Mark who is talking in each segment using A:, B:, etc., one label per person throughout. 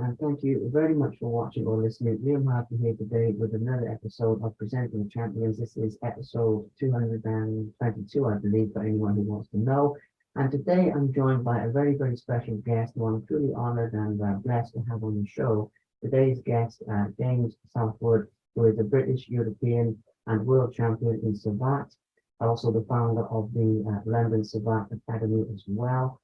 A: and thank you very much for watching or listening. Liam Harper here today with another episode of Presenting the Champions. This is episode 222, I believe, for anyone who wants to know. And today I'm joined by a very, very special guest who I'm truly honored and blessed to have on the show. Today's guest, James Southwood, who is a British, European, and world champion in Savate, also the founder of the London Savate Academy as well.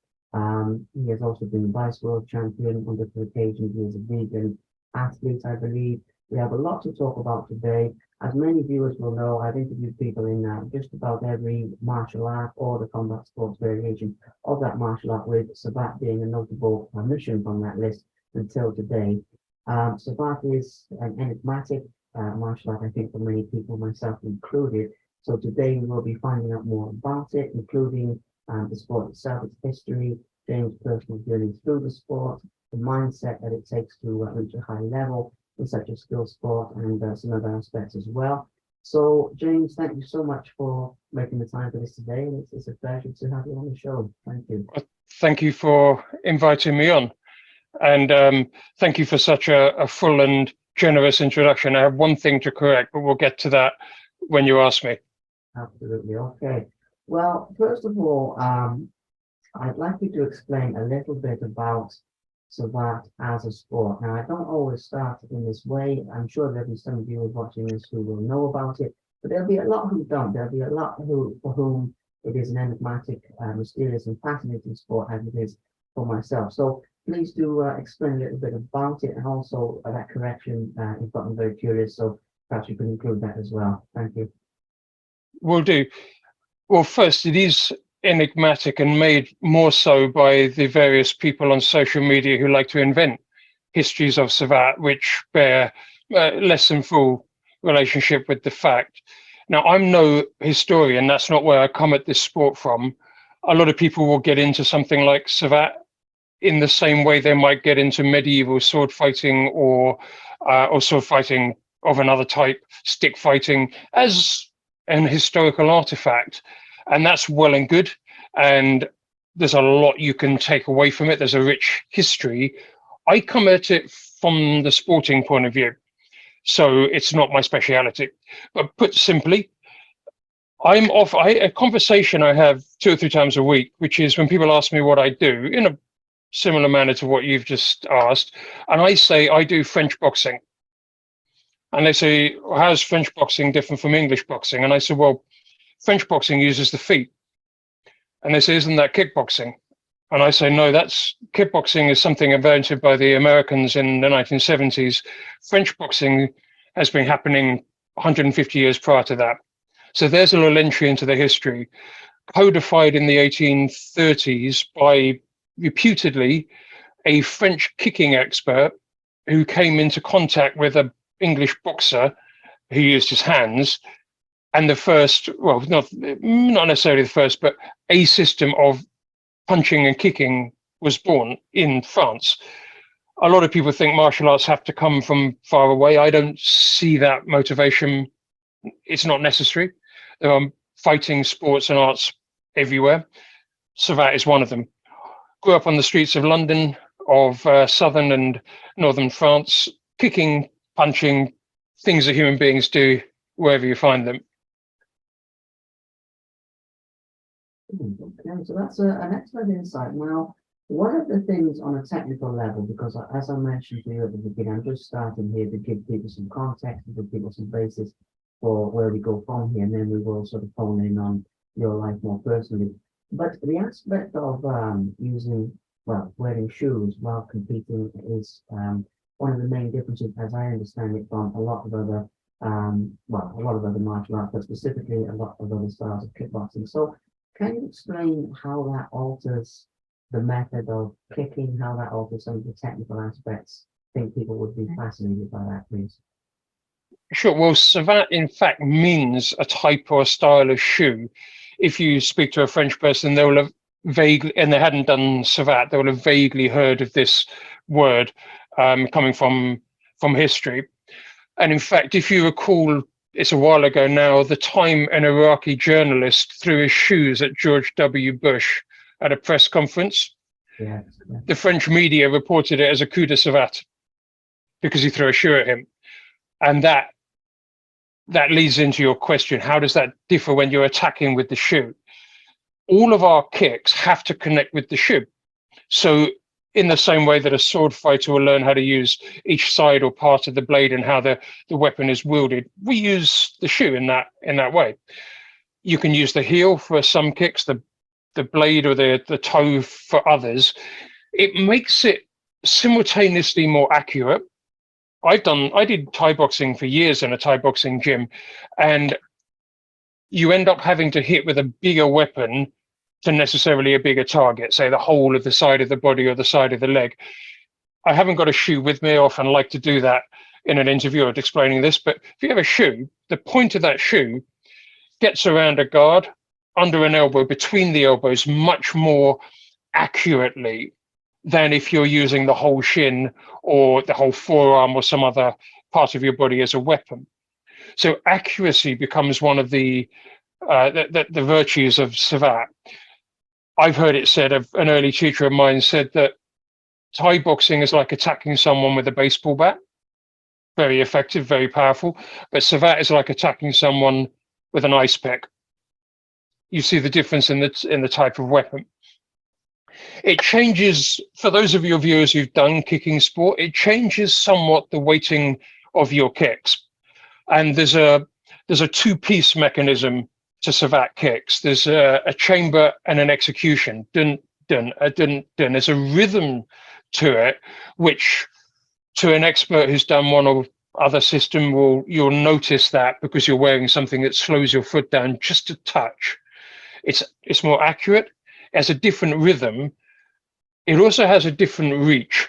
A: He has also been vice world champion on different occasions. He is a vegan athlete, I believe. We have a lot to talk about today. As many viewers will know, I've interviewed people in just about every martial art or the combat sports variation of that martial art, with Savate being a notable mission from that list until today. Savate is an enigmatic martial art, I think, for many people, myself included. So today we will be finding out more about it, including the sport itself, its history, James' personal journey through the sport, the mindset that it takes to reach a high level in such a skilled sport, and some other aspects as well. So, James, thank you so much for making the time for this today. And it's a pleasure to have you on the show. Thank you.
B: Thank you for inviting me on. And thank you for such a full and generous introduction. I have one thing to correct, but we'll get to that when you ask me.
A: Absolutely. Okay. Well, first of all, I'd like you to explain a little bit about Savate as a sport. Now, I don't always start in this way. I'm sure there'll be some viewers watching this who will know about it, but there'll be a lot who don't. There'll be a lot for whom it is an enigmatic, mysterious, and fascinating sport, as it is for myself. So please do explain a little bit about it, and also that correction. You've gotten very curious, so perhaps you can include that as well. Thank you.
B: Will do. Well, first, it is enigmatic and made more so by the various people on social media who like to invent histories of Savate, which bear less than full relationship with the fact. Now, I'm no historian. That's not where I come at this sport from. A lot of people will get into something like Savate in the same way they might get into medieval sword fighting or sword fighting of another type, stick fighting, as an historical artifact. And that's well and good. And there's a lot you can take away from it. There's a rich history. I come at it from the sporting point of view. So it's not my speciality. But put simply, a conversation I have 2 or 3 times a week, which is when people ask me what I do in a similar manner to what you've just asked. And I say, I do French boxing. And they say, how's French boxing different from English boxing? And I said, well, French boxing uses the feet. And they say, isn't that kickboxing? And I say, no, that's kickboxing is something invented by the Americans in the 1970s. French boxing has been happening 150 years prior to that. So there's a little entry into the history, codified in the 1830s by reputedly a French kicking expert who came into contact with an English boxer who used his hands. And the first, well, not necessarily the first, but a system of punching and kicking was born in France. A lot of people think martial arts have to come from far away. I don't see that motivation. It's not necessary. There are fighting sports and arts everywhere. Savate is one of them. Grew up on the streets of London, of southern and northern France, kicking, punching, things that human beings do wherever you find them.
A: Okay, so that's an excellent insight. Now, what are the things on a technical level? Because as I mentioned to you at the beginning, I'm just starting here to give people some context, to give people some basis for where we go from here, and then we will sort of hone in on your life more personally. But the aspect of wearing shoes while competing is one of the main differences, as I understand it, from a lot of other martial arts, but specifically a lot of other styles of kickboxing. So can you explain how that alters the method of kicking, how that alters some of the technical aspects? I think people would be fascinated by that, please.
B: Sure. Well, Savate, in fact, means a type or a style of shoe. If you speak to a French person, they will have vaguely, and they hadn't done Savate, they will have vaguely heard of this word coming from history. And in fact, if you recall, it's a while ago now, the time an Iraqi journalist threw his shoes at George W. Bush at a press conference.
A: Yeah.
B: The French media reported it as a coup de Savate because he threw a shoe at him. And that leads into your question. How does that differ when you're attacking with the shoe? All of our kicks have to connect with the shoe. So in the same way that a sword fighter will learn how to use each side or part of the blade and how the weapon is wielded, we use the shoe in that way. You can use the heel for some kicks, the blade or the toe for others. It makes it simultaneously more accurate. I did Thai boxing for years in a Thai boxing gym, and you end up having to hit with a bigger weapon to necessarily a bigger target, say the whole of the side of the body or the side of the leg. I haven't got a shoe with me. I often like to do that in an interview or explaining this, but if you have a shoe, the point of that shoe gets around a guard, under an elbow, between the elbows, much more accurately than if you're using the whole shin or the whole forearm or some other part of your body as a weapon. So accuracy becomes one of the virtues of Savate. I've heard it said, an early teacher of mine said that Thai boxing is like attacking someone with a baseball bat. Very effective, very powerful. But Savate is like attacking someone with an ice pick. You see the difference in the type of weapon. It changes, for those of your viewers who've done kicking sport, it changes somewhat the weighting of your kicks. And there's a two-piece mechanism to Savate kicks. There's a chamber and an execution. Dun, dun, dun, dun. There's a rhythm to it, which to an expert who's done one or other system, you'll notice that because you're wearing something that slows your foot down just a touch. It's more accurate. It has a different rhythm. It also has a different reach.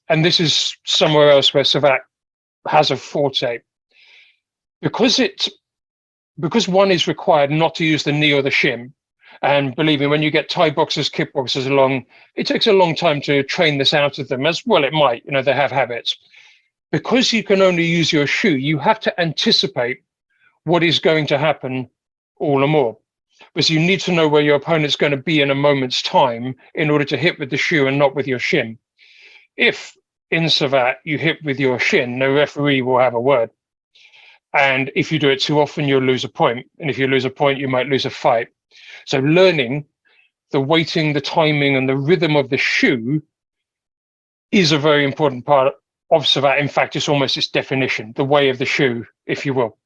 B: And this is somewhere else where Savate has a forte. Because one is required not to use the knee or the shin, and believe me, when you get Thai boxers, kickboxers along, it takes a long time to train this out of them, as well it might, they have habits. Because you can only use your shoe, you have to anticipate what is going to happen all the more. Because you need to know where your opponent's going to be in a moment's time in order to hit with the shoe and not with your shin. If in Savate you hit with your shin, no referee will have a word. And if you do it too often, you'll lose a point. And if you lose a point, you might lose a fight. So learning the weighting, the timing, and the rhythm of the shoe is a very important part of Savate. In fact, it's almost its definition, the way of the shoe, if you will.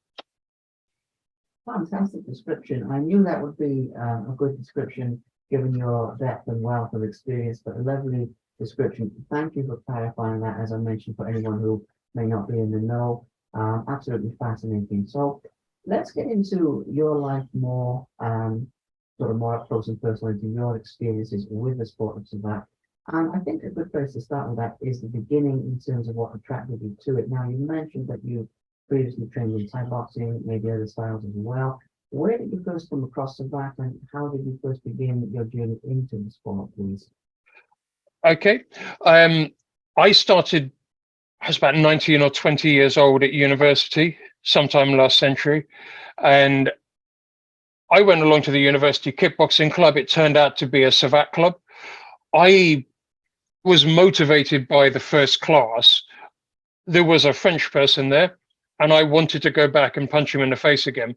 A: Fantastic description. I knew that would be a good description given your depth and wealth of experience, but a lovely description. Thank you for clarifying that, as I mentioned, for anyone who may not be in the know. Absolutely fascinating. So let's get into your life more, sort of more up close and personal, into your experiences with the sport of Savate. And I think a good place to start with that is the beginning in terms of what attracted you to it. Now, you mentioned that you previously trained in Thai boxing, maybe other styles as well. Where did you first come across Savate, and how did you first begin your journey into the sport, please?
B: Okay. I started, I was about 19 or 20 years old at university, sometime last century. And I went along to the university kickboxing club. It turned out to be a Savate club. I was motivated by the first class. There was a French person there, and I wanted to go back and punch him in the face again.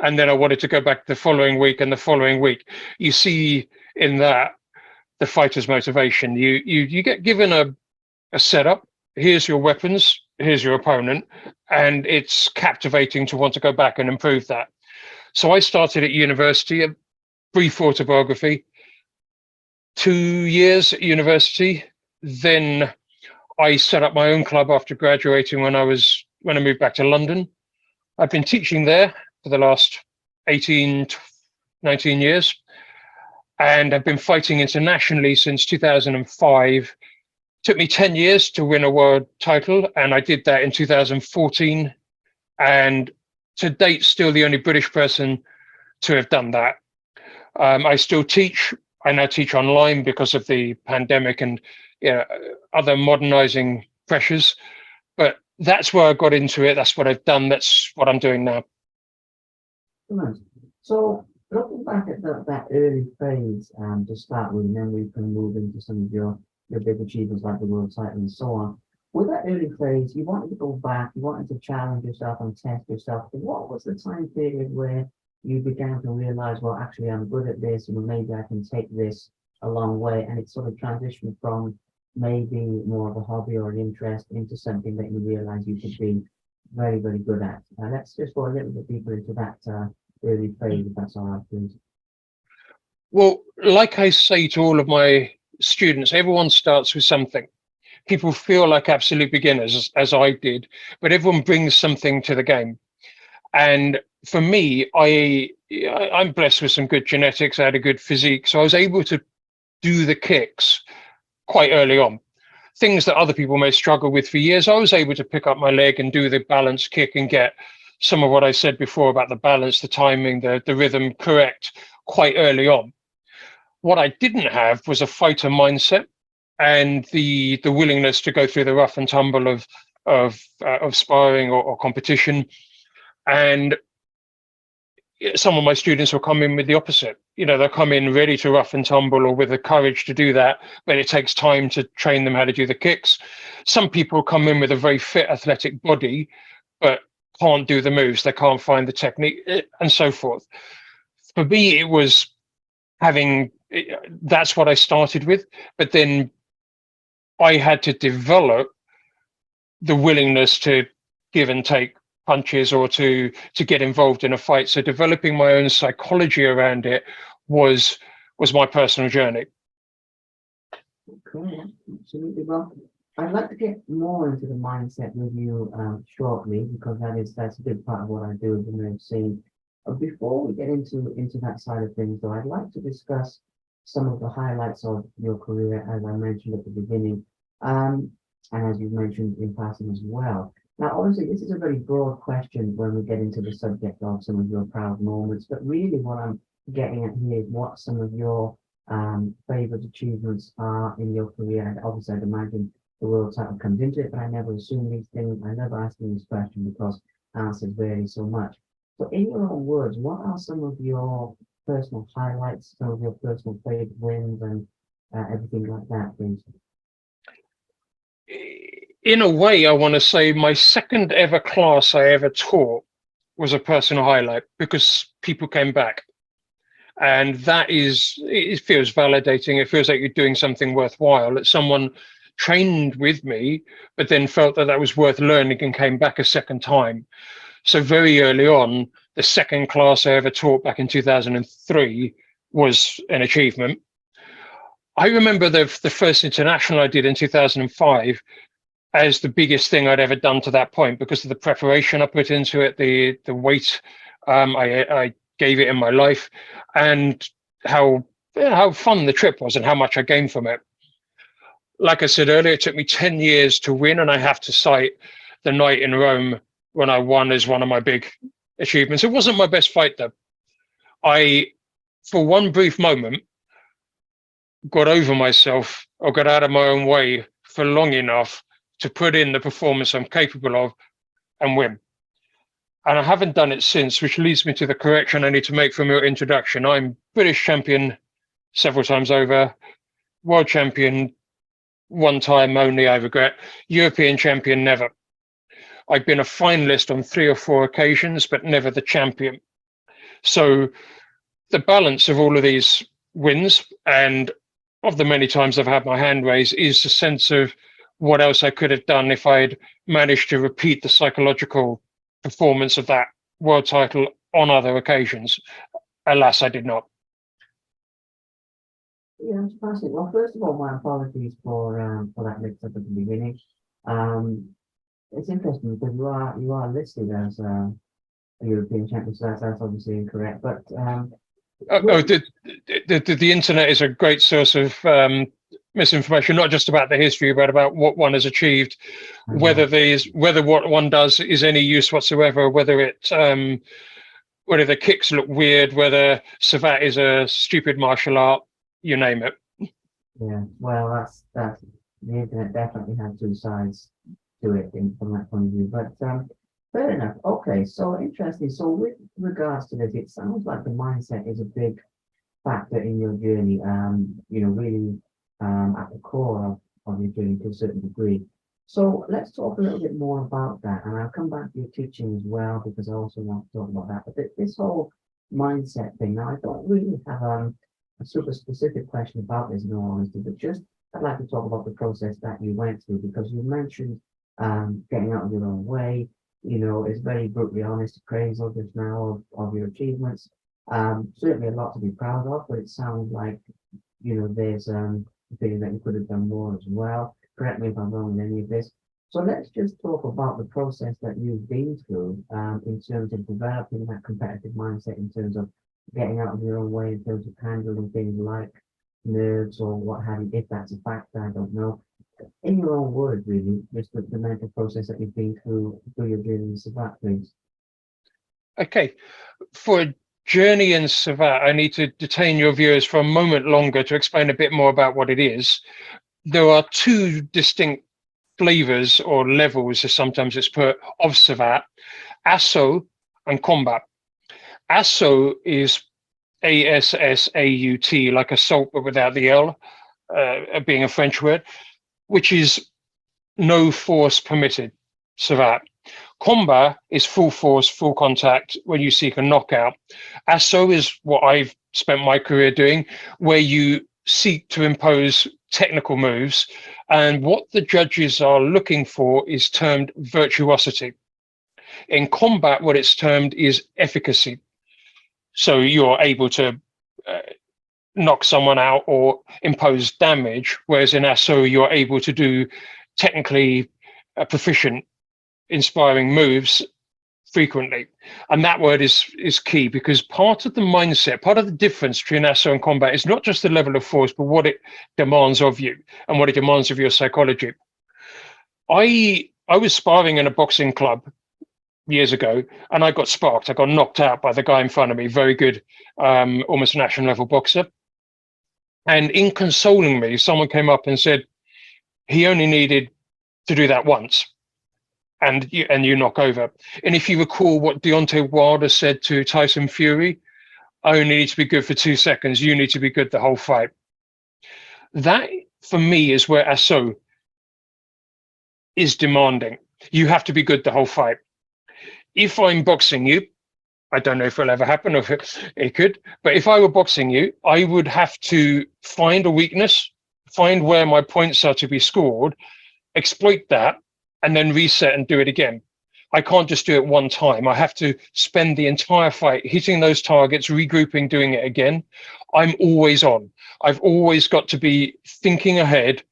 B: And then I wanted to go back the following week and the following week. You see in that the fighter's motivation. You get given a setup. Here's your weapons, here's your opponent, and it's captivating to want to go back and improve that. So I started at university, a brief autobiography, 2 years at university. Then I set up my own club after graduating when I moved back to London. I've been teaching there for the last 18, 19 years, and I've been fighting internationally since 2005. Took me 10 years to win a world title, and I did that in 2014. And to date, still the only British person to have done that. I still teach. I now teach online because of the pandemic and other modernizing pressures. But that's where I got into it. That's what I've done. That's what I'm doing now.
A: Nice. So Looking back at that early phase to start with, and then we can move into some of your big achievements like the world title and so on. With that early phase, you wanted to go back, you wanted to challenge yourself and test yourself. What was the time period where you began to realize, well, actually, I'm good at this, and maybe I can take this a long way, and it sort of transitioned from maybe more of a hobby or an interest into something that you realize you could be very, very good at. Let's just go a little bit deeper into that early phase, if that's all right, please.
B: Well, like I say to all of my students, everyone starts with something. People feel like absolute beginners, as I did, but everyone brings something to the game. And for me, I'm blessed with some good genetics. I had a good physique, so I was able to do the kicks quite early on. Things that other people may struggle with for years, I was able to pick up my leg and do the balance kick and get some of what I said before about the balance, the timing, the rhythm correct quite early on. What I didn't have was a fighter mindset and the willingness to go through the rough and tumble of sparring or competition. And some of my students will come in with the opposite. They'll come in ready to rough and tumble or with the courage to do that, but it takes time to train them how to do the kicks. Some people come in with a very fit, athletic body, but can't do the moves. They can't find the technique and so forth. For me, it was that's what I started with, but then I had to develop the willingness to give and take punches or to get involved in a fight. So developing my own psychology around it was my personal journey.
A: Okay, absolutely. Well, I'd like to get more into the mindset with you shortly because that's a big part of what I do as a scene. Before we get into that side of things, though, I'd like to discuss some of the highlights of your career, as I mentioned at the beginning, and as you've mentioned in passing as well. Now, obviously, this is a very broad question when we get into the subject of some of your proud moments, but really what I'm getting at here is what some of your favorite achievements are in your career. And obviously, I'd imagine the world title comes into it, but I never assume these things. I never ask you this question because answers vary so much. So, in your own words, what are some of your personal highlights, some of your personal favorite wins, and everything like that, please?
B: In a way, I want to say my second ever class I ever taught was a personal highlight because people came back. And it feels validating. It feels like you're doing something worthwhile, that someone trained with me, but then felt that was worth learning and came back a second time. So very early on, the second class I ever taught back in 2003 was an achievement. I remember the first international I did in 2005 as the biggest thing I'd ever done to that point because of the preparation I put into it, the weight I gave it in my life, and how fun the trip was and how much I gained from it. Like I said earlier, it took me 10 years to win, and I have to cite the night in Rome when I won as one of my big achievements. It wasn't my best fight though. I, for one brief moment, got over myself or got out of my own way for long enough to put in the performance I'm capable of and win. And I haven't done it since, which leads me to the correction I need to make from your introduction. I'm British champion several times over, world champion one time only, I regret, European champion never. I've been a finalist on 3 or 4 occasions, but never the champion. So the balance of all of these wins and of the many times I've had my hand raised is a sense of what else I could have done if I'd managed to repeat the psychological performance of that world title on other occasions. Alas, I did not.
A: Yeah, it's fascinating. Well, first of all, my apologies for that mix up at the beginning. Um, it's interesting because you are listed as a European champion, so that's obviously incorrect. But
B: The internet is a great source of misinformation, not just about the history, but about what one has achieved, whether what one does is any use whatsoever, whether the kicks look weird, whether Savate is a stupid martial art, you name it.
A: yeah, well, that's the internet definitely has two sides to it from that point of view. But Fair enough. Okay, so interesting. So with regards to this, it sounds like the mindset is a big factor in your journey. Really at the core of your journey to a certain degree. So let's talk a little bit more about that, and I'll come back to your teaching as well because I also want to talk about that. But this whole mindset thing. Now, I don't really have a super specific question about this, in all honesty, but just I'd like to talk about the process that you went through because you mentioned getting out of your own way. It's very brutally honest appraisal just now of your achievements. Certainly a lot to be proud of, but it sounds like, there's a feeling that you could have done more as well. Correct me if I'm wrong in any of this. So let's just talk about the process that you've been through in terms of developing that competitive mindset, in terms of getting out of your own way, in terms of handling things like nerves or what have you, if that's a factor, I don't know. In your own words, really, just the mental process that you've been through your journey in Savate, please.
B: Okay, for a journey in Savate, I need to detain your viewers for a moment longer to explain a bit more about what it is. There are two distinct flavors or levels, as sometimes it's put, of Savate: Asso and Combat. Asso is ASSAUT, like assault but without the L, being a French word, which is no force permitted, Savate. Combat is full force, full contact when you seek a knockout. Asso is what I've spent my career doing, where you seek to impose technical moves. And what the judges are looking for is termed virtuosity. In combat, what it's termed is efficacy. So you're able to knock someone out or impose damage, whereas in Asso, you're able to do technically proficient, inspiring moves frequently. And that word is key, because part of the mindset, part of the difference between Asso and combat is not just the level of force, but what it demands of you and what it demands of your psychology. I was sparring in a boxing club years ago, and I got sparked. I got knocked out by the guy in front of me, very good, almost national level boxer. And in consoling me, someone came up and said, he only needed to do that once, and you knock over. And if you recall what Deontay Wilder said to Tyson Fury, I only need to be good for 2 seconds. You need to be good the whole fight. That, for me, is where Asso is demanding. You have to be good the whole fight. If I'm boxing you, I don't know if it'll ever happen, or if it could, but if I were boxing you, I would have to find a weakness, find where my points are to be scored, exploit that, and then reset and do it again. I can't just do it one time. I have to spend the entire fight hitting those targets, regrouping, doing it again. I'm always on. I've always got to be thinking ahead,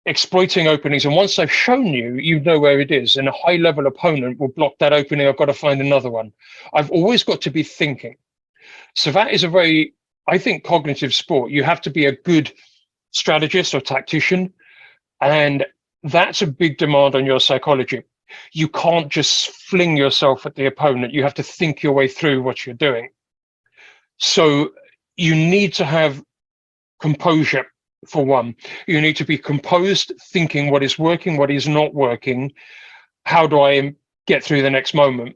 B: exploiting openings. And once I've shown you, you know where it is. And a high level opponent will block that opening. I've got to find another one. I've always got to be thinking. So that is a very, I think, cognitive sport. You have to be a good strategist or tactician. And that's a big demand on your psychology. You can't just fling yourself at the opponent. You have to think your way through what you're doing. So you need to have composure, for one. You need to be composed, thinking what is working, what is not working. How do I get through the next moment?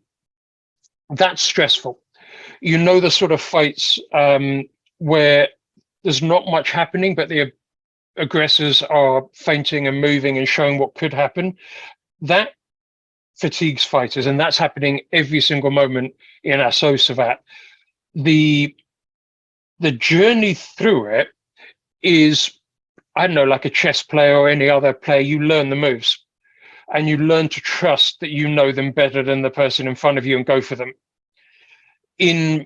B: That's stressful. You know, the sort of fights where there's not much happening, but the aggressors are feinting and moving and showing what could happen. That fatigues fighters, and that's happening every single moment in Asso Savate. The journey through it is, I don't know, like a chess player or any other player. You learn the moves, and you learn to trust that you know them better than the person in front of you and go for them. In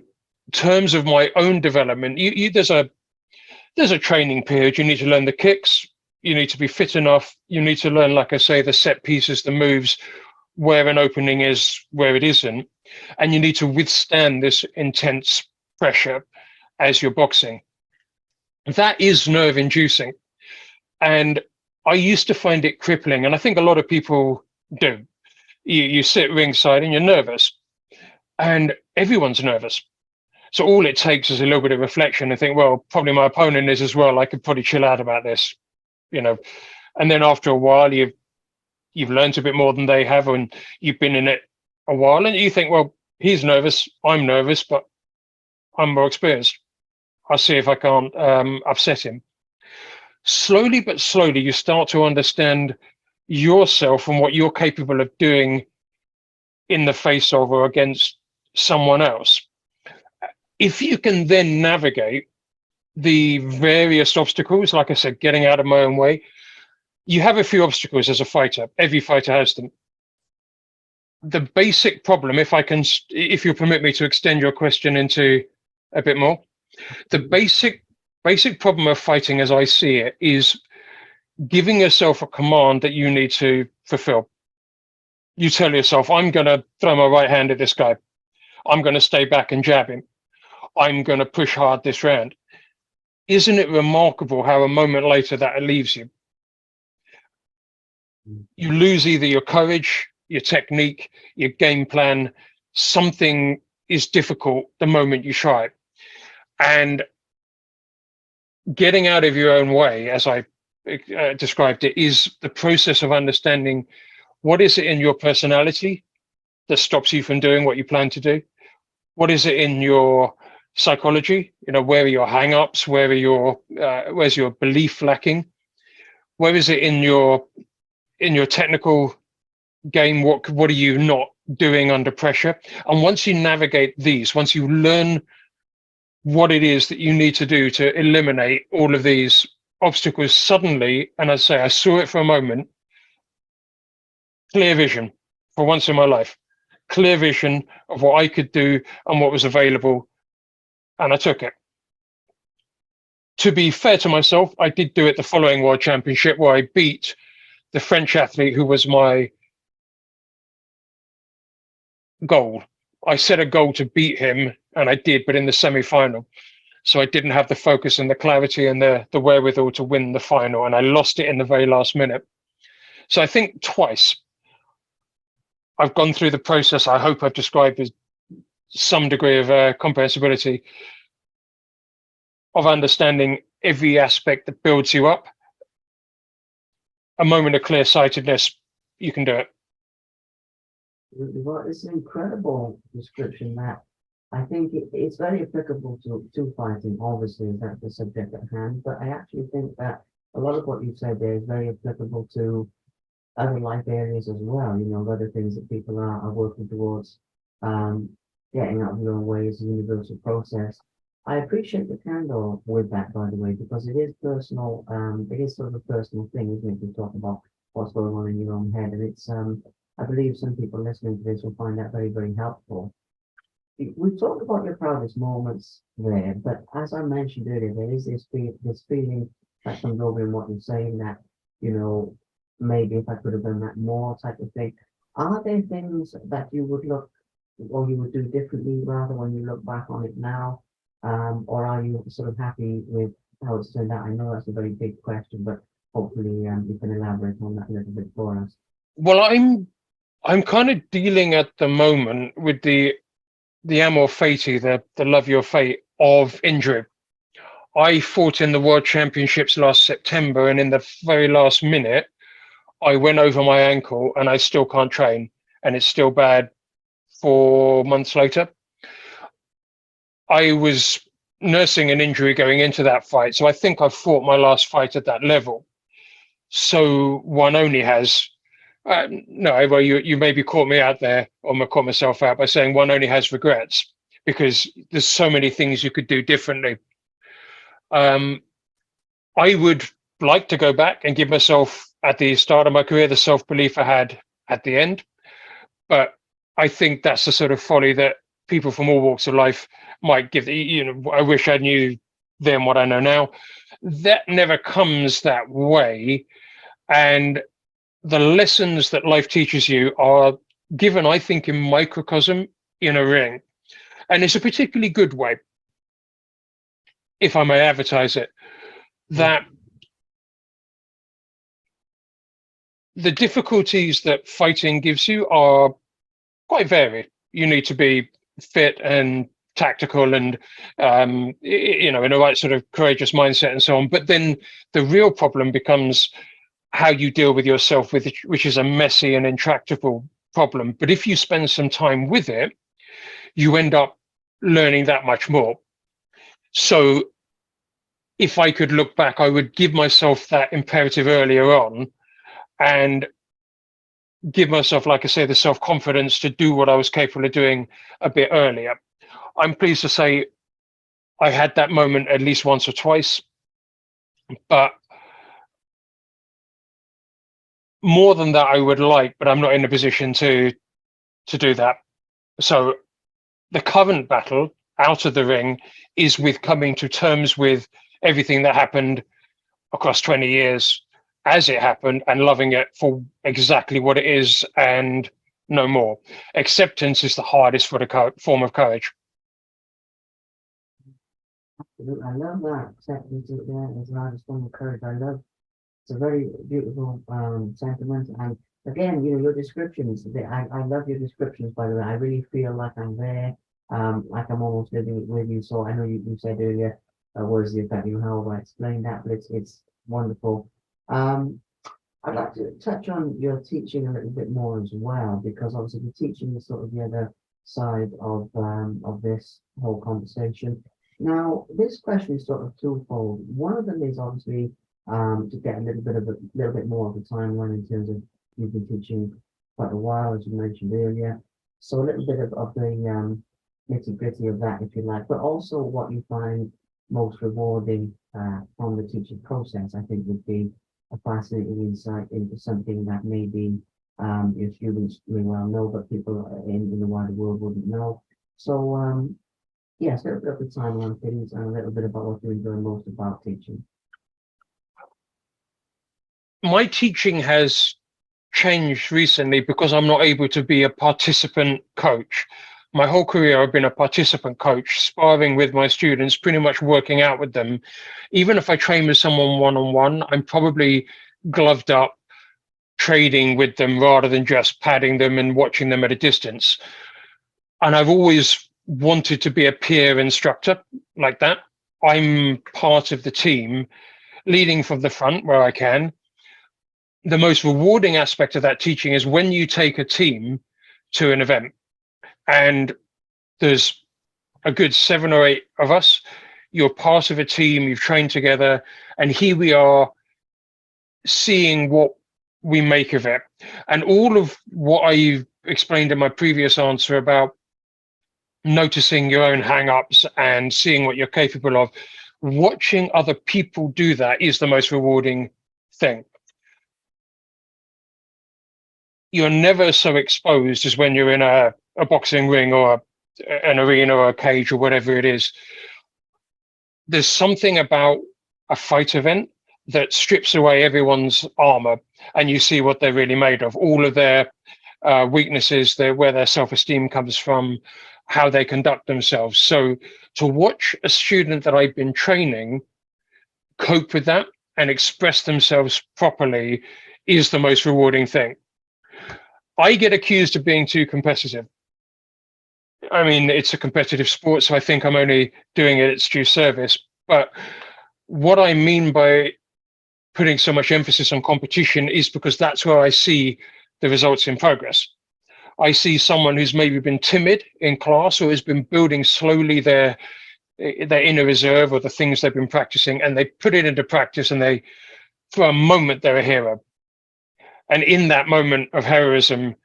B: terms of my own development, there's a training period. You need to learn the kicks. You need to be fit enough. You need to learn, like I say, the set pieces, the moves, where an opening is, where it isn't. And you need to withstand this intense pressure as you're boxing. That is nerve inducing. And I used to find it crippling. And I think a lot of people do. You sit ringside and you're nervous. And everyone's nervous. So all it takes is a little bit of reflection and think, well, probably my opponent is as well. I could probably chill out about this, you know. And then after a while, you you've learned a bit more than they have, and you've been in it a while, and you think, well, he's nervous, I'm nervous, but I'm more experienced. I'll see if I can't upset him. Slowly but slowly, you start to understand yourself and what you're capable of doing in the face of or against someone else. If you can then navigate the various obstacles, like I said, getting out of my own way, you have a few obstacles as a fighter. Every fighter has them. The basic problem, if you permit me to extend your question into a bit more, the basic problem of fighting, as I see it, is giving yourself a command that you need to fulfill. You tell yourself, I'm going to throw my right hand at this guy. I'm going to stay back and jab him. I'm going to push hard this round. Isn't it remarkable how a moment later that leaves you? You lose either your courage, your technique, your game plan. Something is difficult the moment you try it. And getting out of your own way, as I described it, is the process of understanding what is it in your personality that stops you from doing what you plan to do? What is it in your psychology? Where are your hang-ups? Where's your belief lacking? Where is it in your technical game? What are you not doing under pressure? And once you navigate these, once you learn what it is that you need to do to eliminate all of these obstacles, suddenly, and I say I saw it for a moment, clear vision for once in my life, clear vision of what I could do and what was available, and I took it. To be fair to myself, I did do it the following World Championship, where I beat the French athlete who was my goal. I set a goal to beat him, and I did, but in the semi-final. So I didn't have the focus and the clarity and the wherewithal to win the final, and I lost it in the very last minute. So I think twice I've gone through the process I hope I've described as some degree of comprehensibility of understanding every aspect that builds you up. A moment of clear-sightedness, you can do it.
A: Well, it's an incredible description that I think it's very applicable to fighting, obviously, that's the subject at hand, but I actually think that a lot of what you've said there is very applicable to other life areas as well, other things that people are working towards. Getting out of your own way is a universal process. I appreciate the candor with that, by the way, because it is personal. It is sort of a personal thing, isn't it, to talk about what's going on in your own head. And it's, I believe some people listening to this will find that very, very helpful. We've talked about your proudest moments there, but as I mentioned earlier, there is this feeling that comes over in what you're saying that, maybe if I could have done that more type of thing. Are there things that you would look or you would do differently rather when you look back on it now? Or are you sort of happy with how it's turned out? I know that's a very big question, but hopefully you can elaborate on that a little bit for us.
B: Well, I'm kind of dealing at the moment with the amor fati, the love your fate of injury. I fought in the World Championships last September, and in the very last minute, I went over my ankle and I still can't train, and it's still bad 4 months later. I was nursing an injury going into that fight, so I think I fought my last fight at that level. So one only has, no, well, you maybe caught me out there, or I caught myself out by saying one only has regrets, because there's so many things you could do differently. I would like to go back and give myself, at the start of my career, the self-belief I had at the end. But I think that's the sort of folly that people from all walks of life might give. I wish I knew then what I know now. That never comes that way. And the lessons that life teaches you are given, I think, in microcosm in a ring. And it's a particularly good way, if I may advertise it, that the difficulties that fighting gives you are quite varied. You need to be fit and tactical and, in a right sort of courageous mindset and so on. But then the real problem becomes, how you deal with yourself, which is a messy and intractable problem. But if you spend some time with it, you end up learning that much more. So if I could look back, I would give myself that imperative earlier on and give myself, like I say, the self-confidence to do what I was capable of doing a bit earlier. I'm pleased to say I had that moment at least once or twice, but more than that I would like, but I'm not in a position to do that. So the current battle out of the ring is with coming to terms with everything that happened across 20 years as it happened and loving it for exactly what it is and no more. Acceptance is the hardest for the form of courage.
A: I love that acceptance there as the hardest form of courage. It's a very beautiful sentiment. And again, your descriptions, I love your descriptions, by the way. I really feel like I'm there, like I'm almost living it with you. So I know you said earlier, what is the effect you how I explained that, but it's wonderful. I'd like to touch on your teaching a little bit more as well, because obviously the teaching is sort of the other side of this whole conversation. Now, this question is sort of twofold. One of them is obviously to get a little bit more of the timeline in terms of you've been teaching quite a while, as you mentioned earlier. So a little bit of the nitty-gritty of that, if you like, but also what you find most rewarding from the teaching process, I think would be a fascinating insight into something that maybe your students may well know, but people in the wider world wouldn't know. So yes, a little bit of the timeline things and a little bit about what you enjoy most about teaching.
B: My teaching has changed recently because I'm not able to be a participant coach. My whole career, I've been a participant coach, sparring with my students, pretty much working out with them. Even if I train with someone one-on-one, I'm probably gloved up, trading with them rather than just padding them and watching them at a distance. And I've always wanted to be a peer instructor like that. I'm part of the team, leading from the front where I can. The most rewarding aspect of that teaching is when you take a team to an event and there's a good 7 or 8 of us, you're part of a team, you've trained together, and here we are seeing what we make of it. And all of what I explained in my previous answer about noticing your own hang-ups and seeing what you're capable of, watching other people do that is the most rewarding thing. You're never so exposed as when you're in a boxing ring or an arena or a cage or whatever it is. There's something about a fight event that strips away everyone's armor and you see what they're really made of, all of their weaknesses, where their self-esteem comes from, how they conduct themselves. So to watch a student that I've been training cope with that and express themselves properly is the most rewarding thing. I get accused of being too competitive. I mean, it's a competitive sport, so I think I'm only doing it its due service. But what I mean by putting so much emphasis on competition is because that's where I see the results in progress. I see someone who's maybe been timid in class or has been building slowly their inner reserve or the things they've been practicing, and they put it into practice, and for a moment, they're a hero. And in that moment of heroism,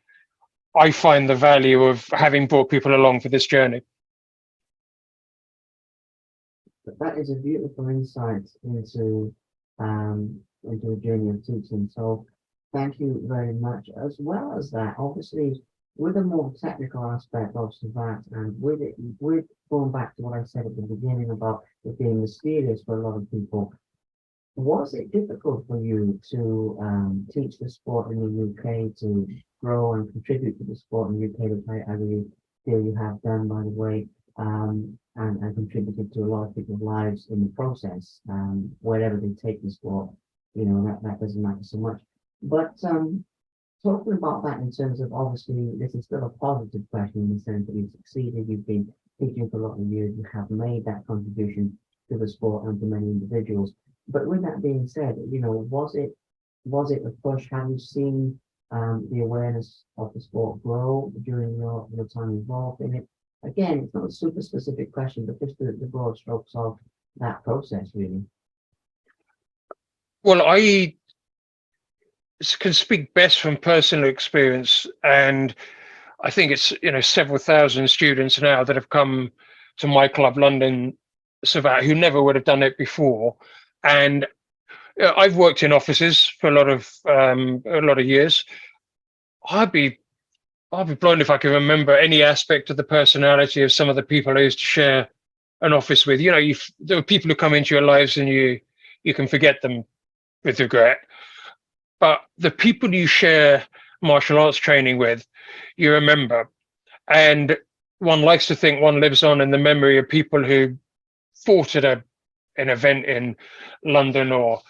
B: I find the value of having brought people along for this journey.
A: But that is a beautiful insight into a journey of teaching. So thank you very much. As well as that, obviously, with a more technical aspect of Savate, and with going back to what I said at the beginning about it being mysterious for a lot of people, was it difficult for you to teach the sport in the UK, to grow and contribute to the sport in the UK, which I really feel you have done, by the way, and contributed to a lot of people's lives in the process, wherever they take the sport, that doesn't matter so much. But talking about that in terms of, obviously, this is still a positive question in the sense that you've succeeded, you've been teaching for a lot of years, you have made that contribution to the sport and to many individuals. But with that being said, was it Was it a push? Have you seen the awareness of the sport grow during your time involved in it? Again, it's not a super specific question, but just the broad strokes of that process, really.
B: Well, I can speak best from personal experience, and I think it's several thousand students now that have come to my club, London Savate, who never would have done it before. And I've worked in offices for a lot of years. I'd be I'd be blown if I could remember any aspect of the personality of some of the people I used to share an office with. There are people who come into your lives and you can forget them with regret. But the people you share martial arts training with, you remember. And one likes to think one lives on in the memory of people who fought at an event in London or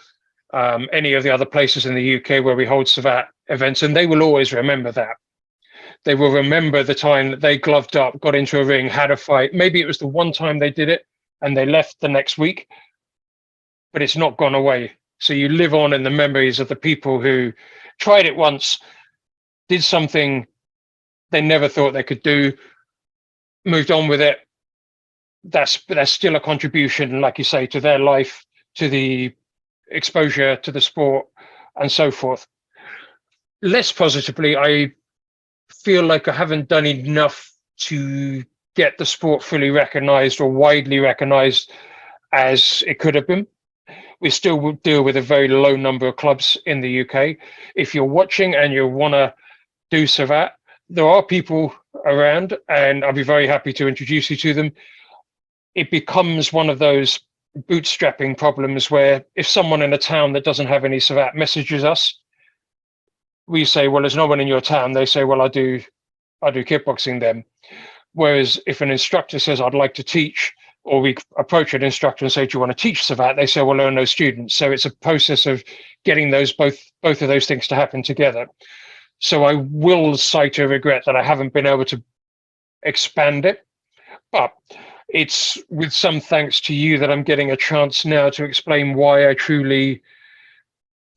B: any of the other places in the UK where we hold Savate events, and they will always remember that. They will remember the time that they gloved up, got into a ring, had a fight. Maybe it was the one time they did it and they left the next week, but it's not gone away. So you live on in the memories of the people who tried it once, did something they never thought they could do, moved on with it. That's still a contribution, like you say, to their life, to the exposure to the sport, and so forth. Less positively, I feel like I haven't done enough to get the sport fully recognized or widely recognized as it could have been. We still deal with a very low number of clubs in the UK. If you're watching and you want to do Savate, there are people around, and I'll be very happy to introduce you to them. It becomes one of those bootstrapping problems where if someone in a town that doesn't have any Savate messages us, we say, well, there's no one in your town. They say, well, I do kickboxing then. Whereas if an instructor says, I'd like to teach, or we approach an instructor and say, do you want to teach Savate? They say, well, there are no students. So it's a process of getting those both of those things to happen together. So I will cite a regret that I haven't been able to expand it, but it's with some thanks to you that I'm getting a chance now to explain why I truly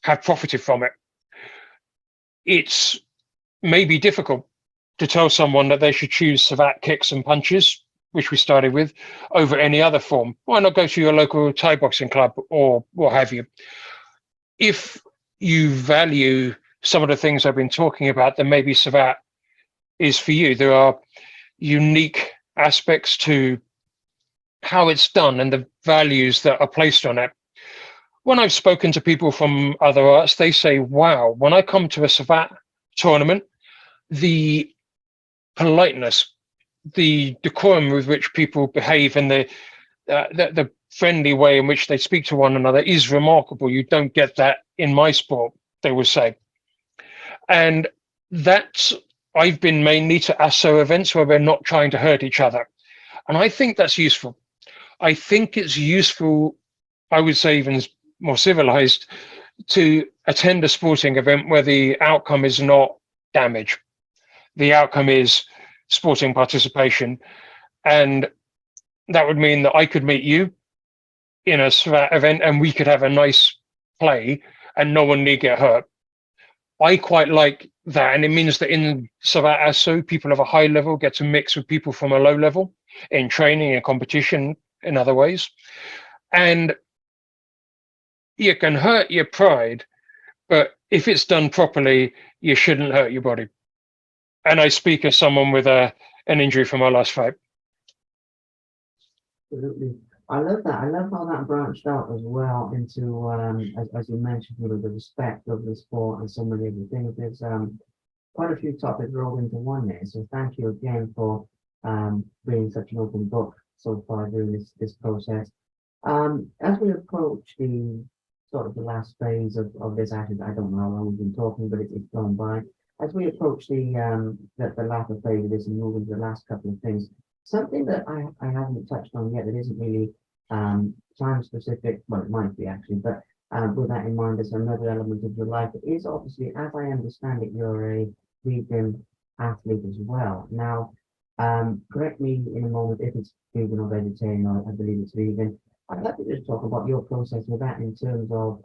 B: have profited from it. It's maybe difficult to tell someone that they should choose Savate kicks and punches, which we started with, over any other form. Why not go to your local Thai boxing club or what have you? If you value some of the things I've been talking about, then maybe Savate is for you. There are unique aspects to how it's done and the values that are placed on it. When I've spoken to people from other arts, they say, wow, when I come to a Savate tournament, the politeness, the decorum with which people behave, and the friendly way in which they speak to one another is remarkable. You don't get that in my sport, they will say. And I've been mainly to ASO events where we're not trying to hurt each other. And I think that's useful. I think it's useful, I would say even more civilized, to attend a sporting event where the outcome is not damage. The outcome is sporting participation. And that would mean that I could meet you in a event and we could have a nice play and no one need get hurt. I quite like that. And it means that in Savate ASO, people of a high level get to mix with people from a low level in training and competition in other ways. And you can hurt your pride, but if it's done properly, you shouldn't hurt your body. And I speak as someone with an injury from my last fight.
A: Absolutely. I love that. I love how that branched out as well into, as you mentioned, the respect of the sport and so many other things. There's quite a few topics rolled into one there. So thank you again for being such an open book so far during this process. As we approach the sort of the last phase of this, actually, I don't know how long we've been talking, but it's gone by. As we approach the latter phase of this and move into the last couple of things, something that I haven't touched on yet that isn't really time specific, well, it might be actually, but with that in mind, there's another element of your life. It is obviously, as I understand it, you're a vegan athlete as well. Now, correct me in a moment if it's vegan or vegetarian, or I believe it's vegan. I'd like to just talk about your process with that in terms of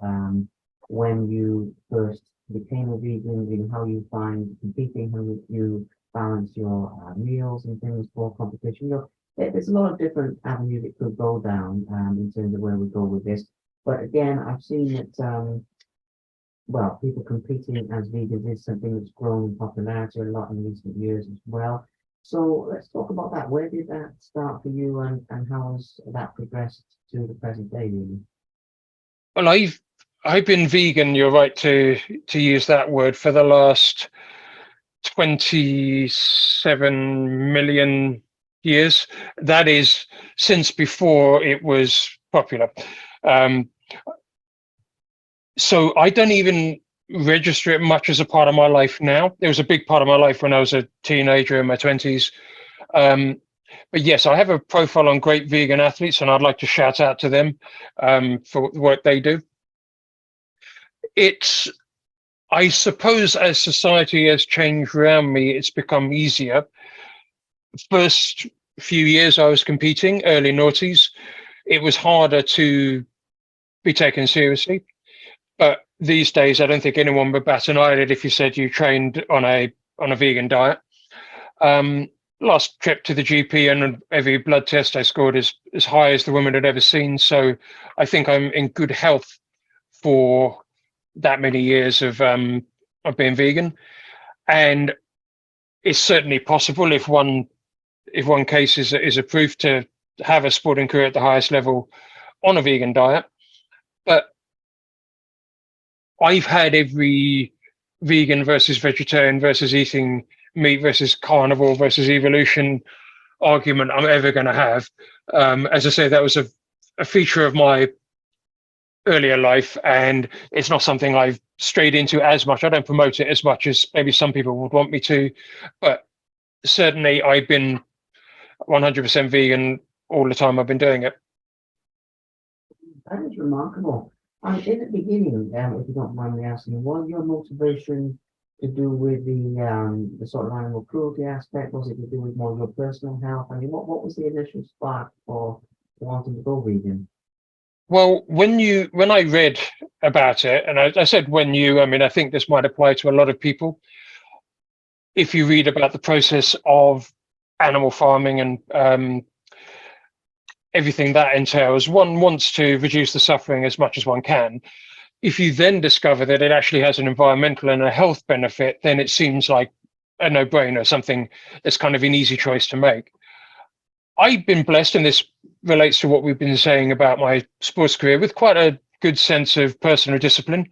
A: when you first became a vegan, how you find competing, how you balance your meals and things for competition. There's a lot of different avenues it could go down in terms of where we go with this. But again, I've seen that well, people competing as vegans is something that's grown in popularity a lot in recent years as well. So let's talk about that. Where did that start for you, and how has that progressed to the present day, really?
B: Well, I've been vegan, you're right to use that word, for the last 27 million years. That is since before it was popular. Um, so I don't even register it much as a part of my life now. It was a big part of my life when I was a teenager in my 20s. Um, but yes, I have a profile on great vegan athletes, and I'd like to shout out to them for the work they do. It's, I suppose, as society has changed around me, it's become easier. First few years I was competing, early noughties, it was harder to be taken seriously. But these days, I don't think anyone would bat an eyelid if you said you trained on a vegan diet. Um, Last trip to the GP and every blood test I scored as high as the woman had ever seen. So I think I'm in good health for that many years of being vegan. And it's certainly possible, if one case is approved, to have a sporting career at the highest level on a vegan diet. But I've had every vegan versus vegetarian versus eating meat versus carnivore versus evolution argument I'm ever going to have. As I say, that was a feature of my earlier life, and it's not something I've strayed into as much. I don't promote it as much as maybe some people would want me to, but certainly I've been 100% vegan all the time I've been doing it.
A: That is remarkable. In the beginning, if you don't mind me asking, was your motivation to do with the sort of animal cruelty aspect? Was it to do with more your personal health? I mean, what was the initial spark for wanting to go vegan?
B: Well, when I read about it, and I said I mean, I think this might apply to a lot of people. If you read about the process of animal farming and everything that entails, one wants to reduce the suffering as much as one can. If you then discover that it actually has an environmental and a health benefit, then it seems like a no-brainer, something that's kind of an easy choice to make. I've been blessed, and this relates to what we've been saying about my sports career, with quite a good sense of personal discipline.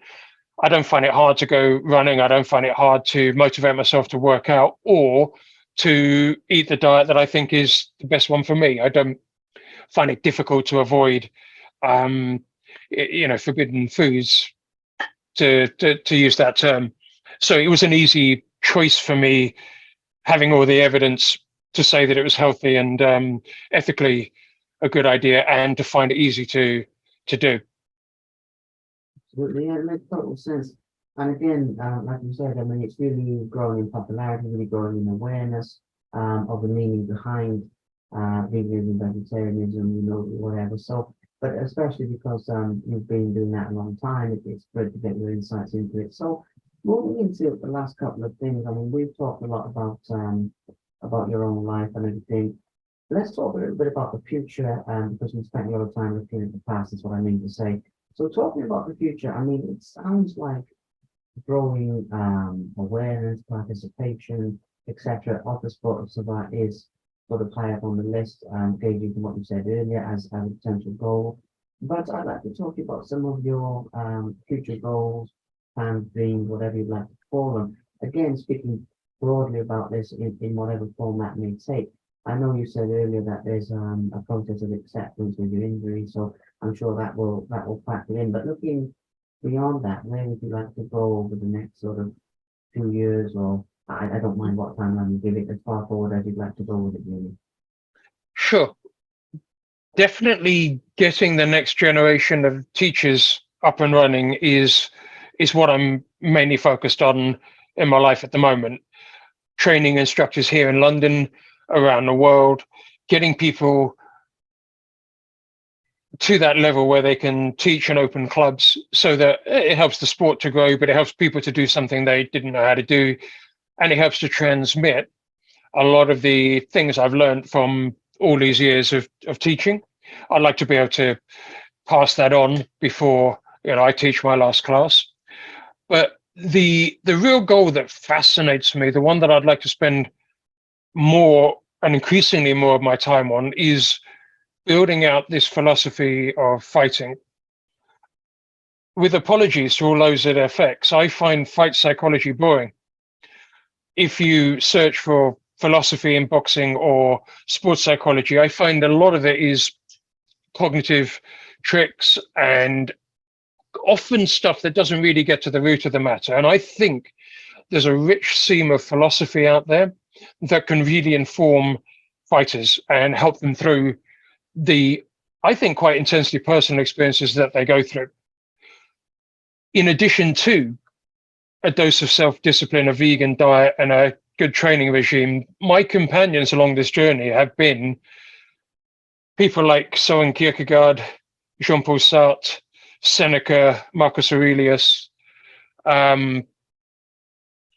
B: I don't find it hard to go running. I don't find it hard to motivate myself to work out or to eat the diet that I think is the best one for me. I don't find it difficult to avoid, forbidden foods, to use that term. So it was an easy choice for me, having all the evidence to say that it was healthy and ethically a good idea, and to find it easy to do.
A: Absolutely, yeah, it makes total sense. And again, like you said, I mean, it's really growing in popularity, really growing in awareness of the meaning behind veganism, vegetarianism, whatever. So, but especially because you've been doing that a long time, it's good to get your insights into it. So, moving into the last couple of things, I mean, we've talked a lot about your own life and everything. Let's talk a little bit about the future, because we spent a lot of time looking at the past, is what I mean to say. So talking about the future, I mean, it sounds like growing awareness, participation, etc. of the sport of Savate is sort of high up on the list, gauging from what you said earlier as a potential goal. But I'd like to talk to you about some of your future goals, plans, dreams, whatever you'd like to call them. Again, speaking broadly about this in whatever form that may take. I know you said earlier that there's a process of acceptance with your injury, so I'm sure that will factor in. But looking beyond that, where would you like to go over the next sort of 2 years, or I don't mind what timeline you give it, as far forward as you'd like to go with it, really.
B: Sure. Definitely getting the next generation of teachers up and running is what I'm mainly focused on in my life at the moment. Training instructors here in London, around the world, getting people to that level where they can teach and open clubs, so that it helps the sport to grow, but it helps people to do something they didn't know how to do, and it helps to transmit a lot of the things I've learned from all these years of teaching. I'd like to be able to pass that on before I teach my last class. But the real goal that fascinates me, the one that I'd like to spend more and increasingly more of my time on, is building out this philosophy of fighting. With apologies to all those it affects, I find fight psychology boring. If you search for philosophy in boxing or sports psychology, I find a lot of it is cognitive tricks and often stuff that doesn't really get to the root of the matter. And I think there's a rich seam of philosophy out there that can really inform fighters and help them through the, I think, quite intensely personal experiences that they go through. In addition to a dose of self-discipline, a vegan diet, and a good training regime, my companions along this journey have been people like Søren Kierkegaard, Jean-Paul Sartre, Seneca, Marcus Aurelius. I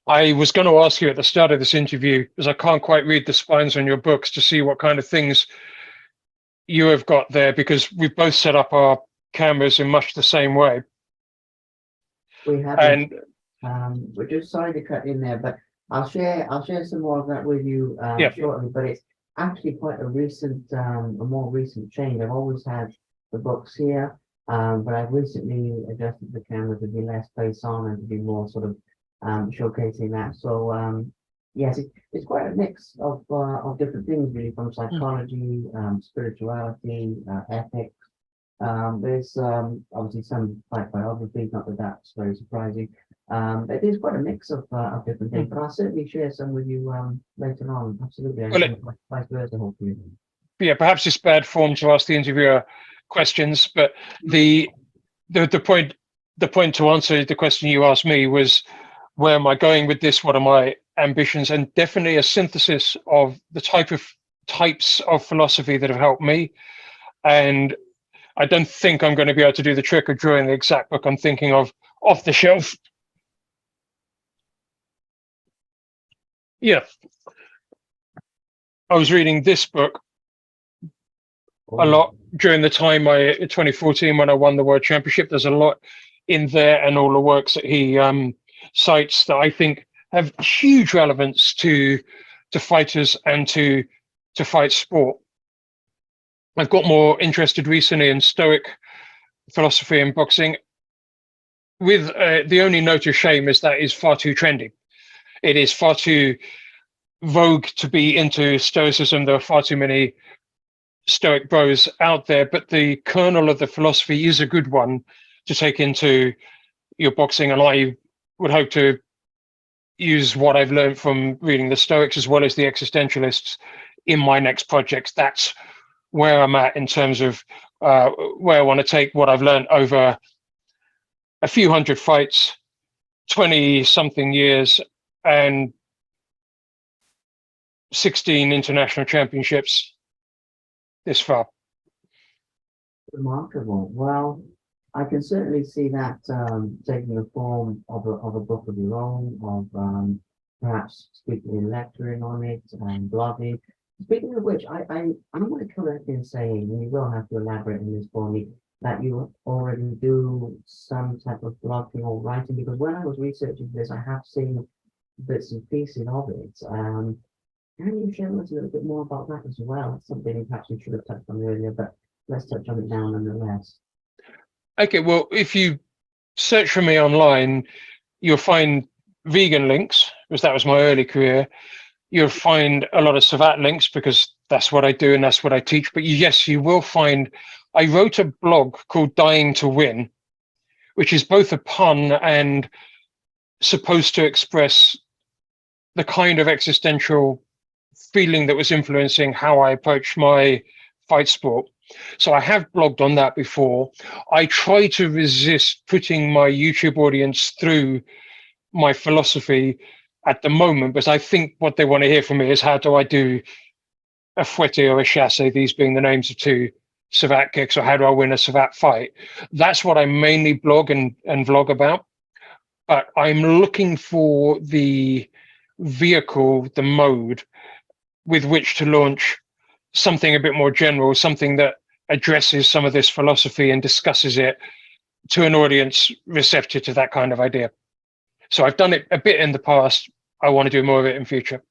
B: was going to ask you at the start of this interview, because I can't quite read the spines on your books, to see what kind of things you have got there, because we've both set up our cameras in much the same way.
A: We haven't. We're just sorry to cut in there, but I'll share some more of that with you shortly. But it's actually quite a more recent change. I've always had the books here, but I've recently adjusted the camera to be less face on and to be more sort of showcasing that. So yes, it's quite a mix of different things, really, from psychology, spirituality, ethics. There's obviously some biography, not that that's very surprising. But it is quite a mix of different things. But I'll certainly share some with you later on. Absolutely.
B: Well,
A: vice versa, hopefully.
B: Yeah, perhaps it's bad form to ask the interviewer questions, but the point to answer the question you asked me was, where am I going with this? What are my ambitions? And definitely a synthesis of the types of philosophy that have helped me. And I don't think I'm going to be able to do the trick of drawing the exact book I'm thinking of off the shelf. Yeah. I was reading this book a lot during the time 2014 when I won the World Championship. There's a lot in there, and all the works that he cites that I think have huge relevance to fighters and to fight sport. I've got more interested recently in Stoic philosophy and boxing, with the only note of shame is that is far too trendy. It is far too vogue to be into Stoicism. There are far too many Stoic bros out there, but the kernel of the philosophy is a good one to take into your boxing, and I would hope to use what I've learned from reading the Stoics as well as the existentialists in my next projects. That's where I'm at in terms of where I want to take what I've learned over a few hundred fights, 20-something years, and 16 international championships this far.
A: Remarkable. Well, I can certainly see that taking the form of a book of your own, of perhaps speaking and lecturing on it and blogging. Speaking of which, I'm going to correct in saying, and you will have to elaborate on this for me, that you already do some type of blogging or writing, because when I was researching this, I have seen bits and pieces of it. Can you share with us a little bit more about that as well? It's something perhaps we should have touched on earlier, but let's touch on it now nonetheless.
B: Okay, well, if you search for me online, you'll find vegan links, because that was my early career. You'll find a lot of Savate links, because that's what I do and that's what I teach. But yes, you will find, I wrote a blog called Dying to Win, which is both a pun and supposed to express the kind of existential feeling that was influencing how I approach my fight sport. So I have blogged on that before. I try to resist putting my YouTube audience through my philosophy at the moment, because I think what they want to hear from me is, how do I do a fouetté or a chassé, these being the names of two Savate kicks or how do I win a Savate fight. That's what I mainly blog and vlog about. But I'm looking for the vehicle, the mode with which to launch something a bit more general, something that addresses some of this philosophy and discusses it to an audience receptive to that kind of idea. So I've done it a bit in the past. I want to do more of it in future.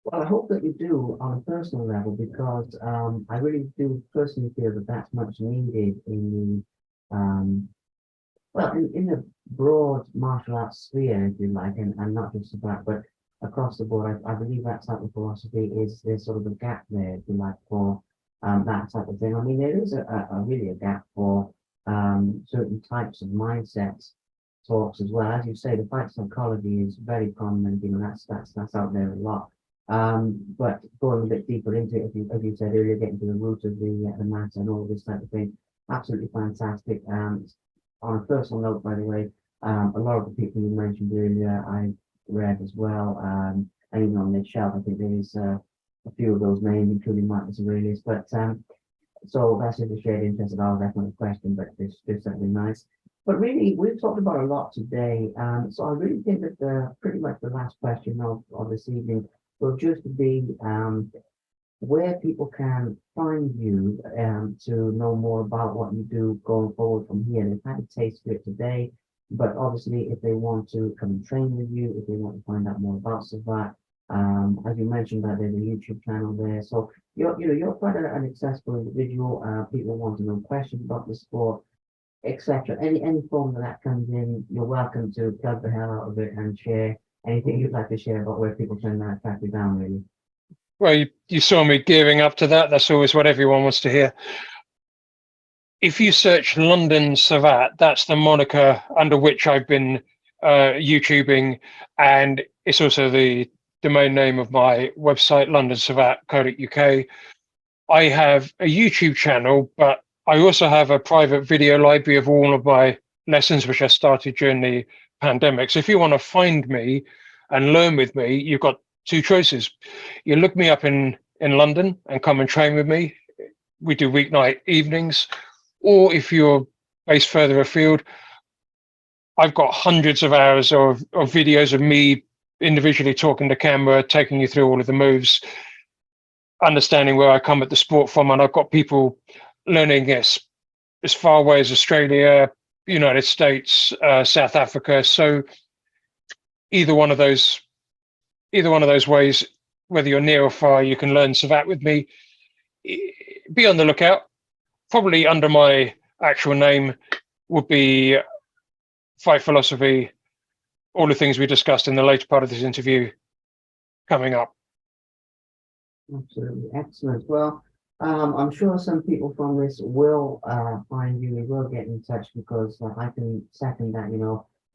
A: Well, I hope that you do on a personal level, because I really do personally feel that that's much needed in the in the broad martial arts sphere, if you like, and not just about, but across the board. I believe that type of philosophy is, there's sort of a gap there, if you like, for that type of thing. I mean, there is a really a gap for certain types of mindsets talks as well. As you say, the fight psychology is very prominent. You know, that's out there a lot. But going a bit deeper into it, as you said earlier, getting to the root of the matter and all this type of thing, absolutely fantastic. On a personal note, by the way, a lot of the people you mentioned earlier, I read as well. And even on this shelf, I think there is a few of those names, including Marcus Aurelius. But so that's just a shared interest of ours. That's not a question, but it's certainly nice. But really, we've talked about a lot today. So I really think that pretty much the last question of this evening will just be where people can find you to know more about what you do going forward from here. They've had a taste of it today, but obviously if they want to come and train with you, if they want to find out more about Savate, as you mentioned that there's a YouTube channel there. So you're quite an accessible individual. People want to know questions about the sport, etc. Any form that comes in, you're welcome to plug the hell out of it and share anything you'd like to share about where people can track you down, really.
B: Well, you saw me gearing up to that. That's always what everyone wants to hear. If you search London Savate, that's the moniker under which I've been YouTubing, and it's also the domain name of my website, londonsavate.co.uk. I have a YouTube channel, but I also have a private video library of all of my lessons, which I started during the pandemic. So if you want to find me and learn with me, you've got two choices. You look me up in London and come and train with me. We do weeknight evenings. Or if you're based further afield, I've got hundreds of hours of videos of me individually talking to camera, taking you through all of the moves, understanding where I come at the sport from. And I've got people learning as far away as Australia, United States, South Africa. So either one of those ways, whether you're near or far, you can learn Savate with me. Be on the lookout. Probably under my actual name would be Fight Philosophy, all the things we discussed in the later part of this interview coming up.
A: Absolutely. Excellent. Well, I'm sure some people from this will find you, and will get in touch, because I can second that,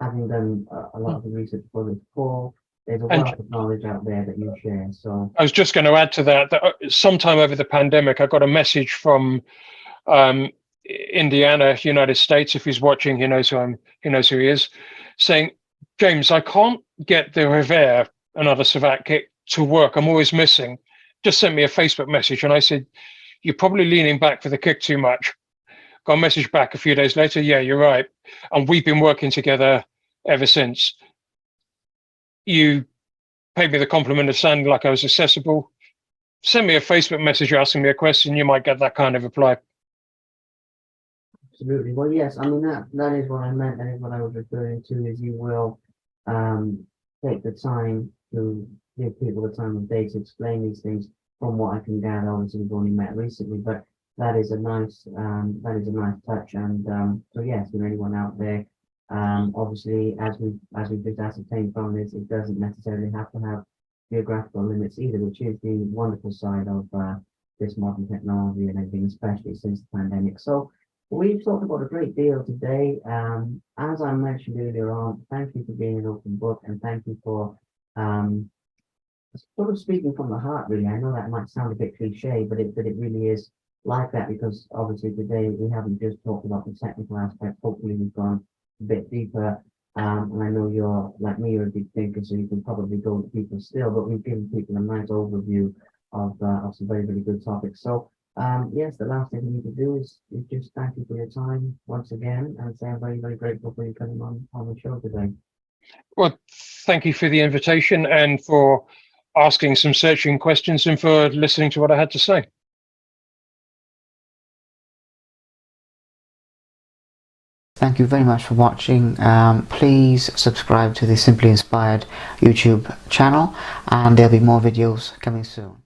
A: having done a lot of the research for this call, there's a wealth of knowledge out there that you share. So I
B: was just going to add to that sometime over the pandemic, I got a message from Indiana, United States. If he's watching, he knows who he is, saying, James, I can't get the revers, another Savate kick, to work. I'm always missing. Just sent me a Facebook message, and I said, you're probably leaning back for the kick too much. Got a message back a few days later. Yeah, you're right. And we've been working together ever since. You paid me the compliment of sounding like I was accessible. Send me a Facebook message asking me a question. You might get that kind of reply.
A: Absolutely. Well, yes. I mean, that is what I meant. That is what I was referring to. Is you will take the time to give people the time of day to explain these things. From what I can gather, obviously we've only met recently, but that is a nice touch. And so yes, for anyone out there, obviously as we've just ascertained from this, it doesn't necessarily have to have geographical limits either, which is the wonderful side of this modern technology and everything, especially since the pandemic. So we've talked about a great deal today. As I mentioned earlier on, thank you for being an open book, and thank you for sort of speaking from the heart, really. I know that might sound a bit cliche, but it really is like that, because obviously today we haven't just talked about the technical aspect. Hopefully we've gone a bit deeper. And I know you're like me, you're a big thinker, so you can probably go to people still, but we've given people a nice overview of some very, very good topics. So Yes, the last thing we need to do is just thank you for your time once again and say I'm very, very grateful for you coming on the show today.
B: Well, thank you for the invitation and for asking some searching questions and for listening to what I had to say.
C: Thank you very much for watching. Please subscribe to the Simply Inspired YouTube channel, and there'll be more videos coming soon.